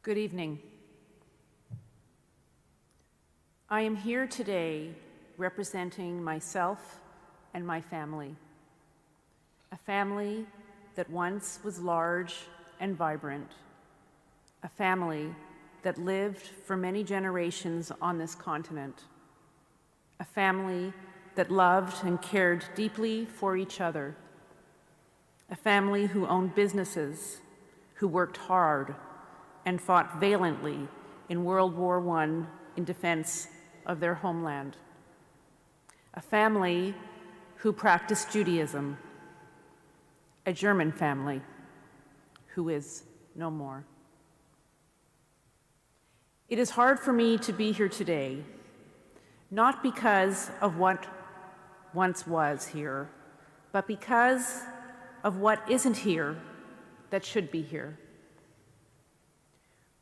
Good evening. I am here today representing myself and my family, a family that once was large and vibrant, a family that lived for many generations on this continent, a family that loved and cared deeply for each other, a family who owned businesses, who worked hard and fought valiantly in World War I in defense of their homeland. A family who practiced Judaism, a German family who is no more. It is hard for me to be here today, not because of what once was here, but because of what isn't here that should be here.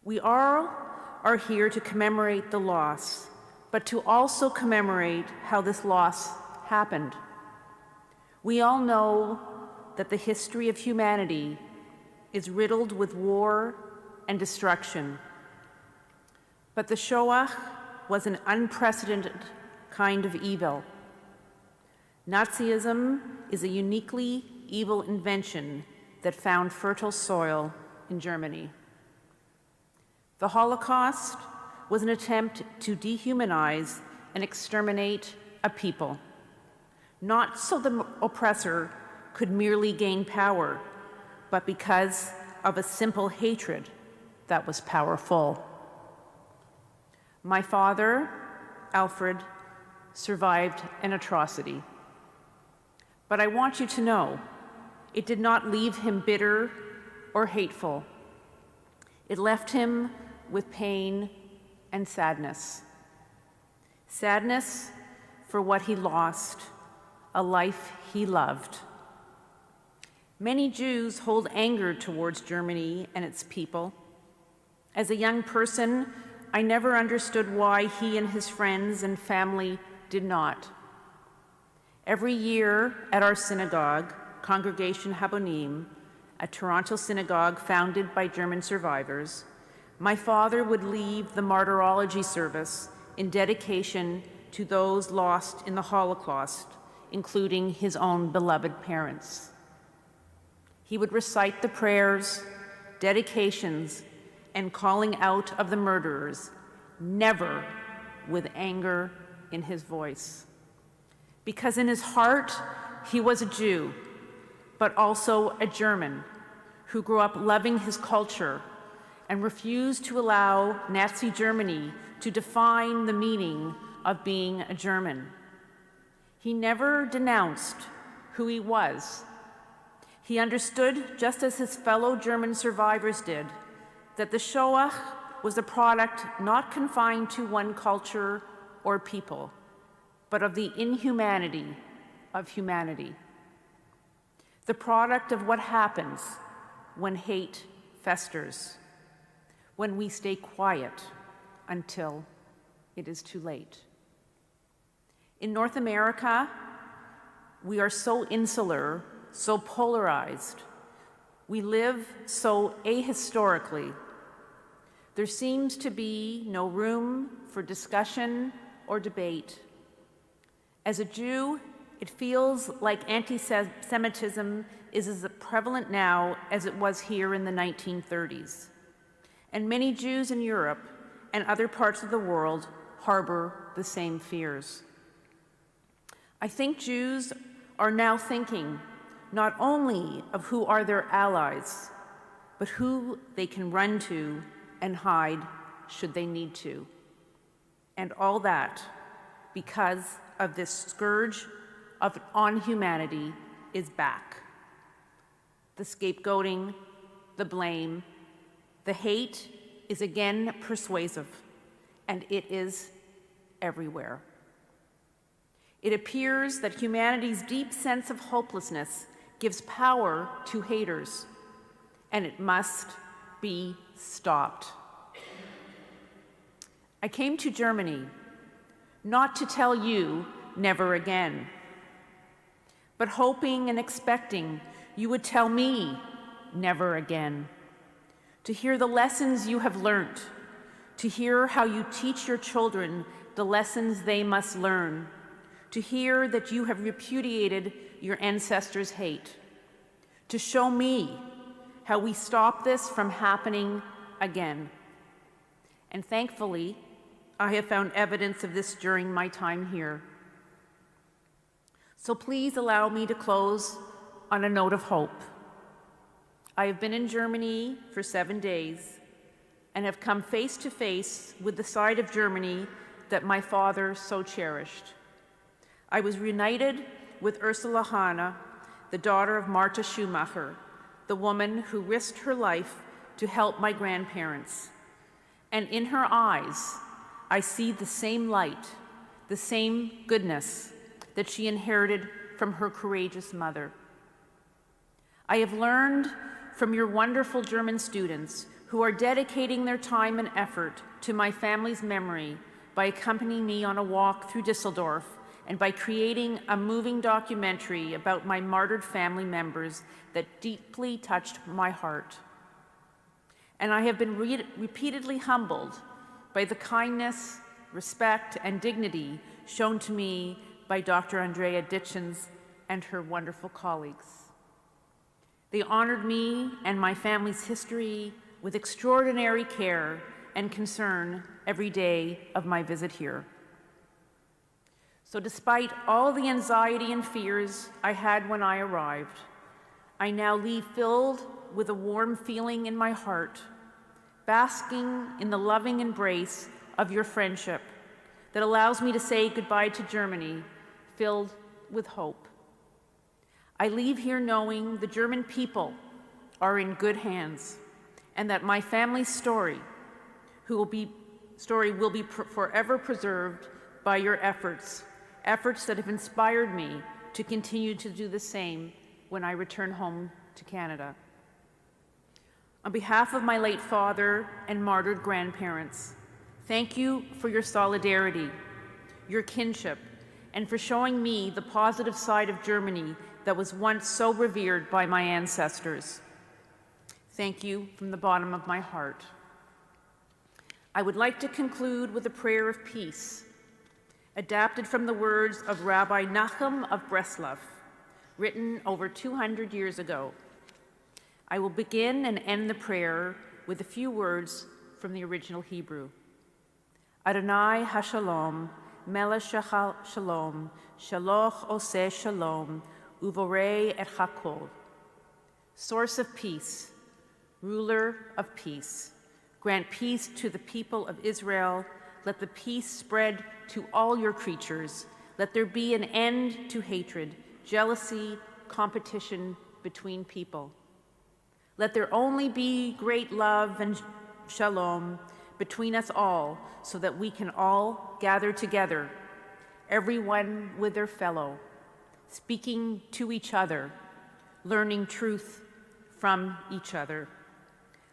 We all are here to commemorate the loss, but to also commemorate how this loss happened. We all know that the history of humanity is riddled with war and destruction. But the Shoah was an unprecedented kind of evil. Nazism is a uniquely evil invention that found fertile soil in Germany. The Holocaust was an attempt to dehumanize and exterminate a people, not so the oppressor could merely gain power, but because of a simple hatred that was powerful. My father, Alfred, survived an atrocity. But I want you to know, it did not leave him bitter or hateful. It left him with pain and sadness. Sadness for what he lost, a life he loved. Many Jews hold anger towards Germany and its people. As a young person, I never understood why he and his friends and family did not. Every year at our synagogue, Congregation Habonim, a Toronto synagogue founded by German survivors, my father would lead the martyrology service in dedication to those lost in the Holocaust, including his own beloved parents. He would recite the prayers, dedications, and calling out of the murderers, never with anger in his voice. Because in his heart, he was a Jew, but also a German who grew up loving his culture and refused to allow Nazi Germany to define the meaning of being a German. He never denounced who he was. He understood, just as his fellow German survivors did, that the Shoah was a product not confined to one culture or people, but of the inhumanity of humanity. The product of what happens when hate festers, when we stay quiet until it is too late. In North America, we are so insular, so polarized. We live so ahistorically. There seems to be no room for discussion or debate. As a Jew, it feels like anti-Semitism is as prevalent now as it was here in the 1930s. And many Jews in Europe and other parts of the world harbor the same fears. I think Jews are now thinking not only of who are their allies, but who they can run to and hide should they need to. And all that because of this scourge on humanity is back. The scapegoating, the blame, the hate is again persuasive, and it is everywhere. It appears that humanity's deep sense of hopelessness gives power to haters, and it must be stopped. I came to Germany not to tell you never again, but hoping and expecting you would tell me never again, to hear the lessons you have learned, to hear how you teach your children the lessons they must learn, to hear that you have repudiated your ancestors' hate, to show me how we stop this from happening again. And thankfully, I have found evidence of this during my time here. So please allow me to close on a note of hope. I have been in Germany for 7 days and have come face to face with the side of Germany that my father so cherished. I was reunited with Ursula Johanna, the daughter of Martha Schumacher, the woman who risked her life to help my grandparents. And in her eyes, I see the same light, the same goodness that she inherited from her courageous mother. I have learned from your wonderful German students who are dedicating their time and effort to my family's memory by accompanying me on a walk through Dusseldorf and by creating a moving documentary about my martyred family members that deeply touched my heart. And I have been repeatedly humbled by the kindness, respect, and dignity shown to me by Dr. Andrea Ditchens and her wonderful colleagues. They honored me and my family's history with extraordinary care and concern every day of my visit here. So despite all the anxiety and fears I had when I arrived, I now leave filled with a warm feeling in my heart, basking in the loving embrace of your friendship that allows me to say goodbye to Germany, filled with hope. I leave here knowing the German people are in good hands, and that my family's story will be forever preserved by your efforts that have inspired me to continue to do the same when I return home to Canada. On behalf of my late father and martyred grandparents, thank you for your solidarity, your kinship, and for showing me the positive side of Germany that was once so revered by my ancestors. Thank you from the bottom of my heart. I would like to conclude with a prayer of peace, adapted from the words of Rabbi Nachum of Breslov, written over 200 years ago. I will begin and end the prayer with a few words from the original Hebrew. Adonai HaShalom, Melech Shalom, Shaloch Oseh Shalom, Uvorei et Hakol. Source of peace, ruler of peace, grant peace to the people of Israel. Let the peace spread to all your creatures. Let there be an end to hatred, jealousy, competition between people. Let there only be great love and shalom between us all, so that we can all gather together, everyone with their fellow, speaking to each other, learning truth from each other.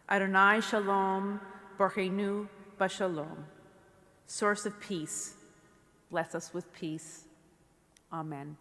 Adonai Shalom, Baruchenu Bashalom. Source of peace, bless us with peace. Amen.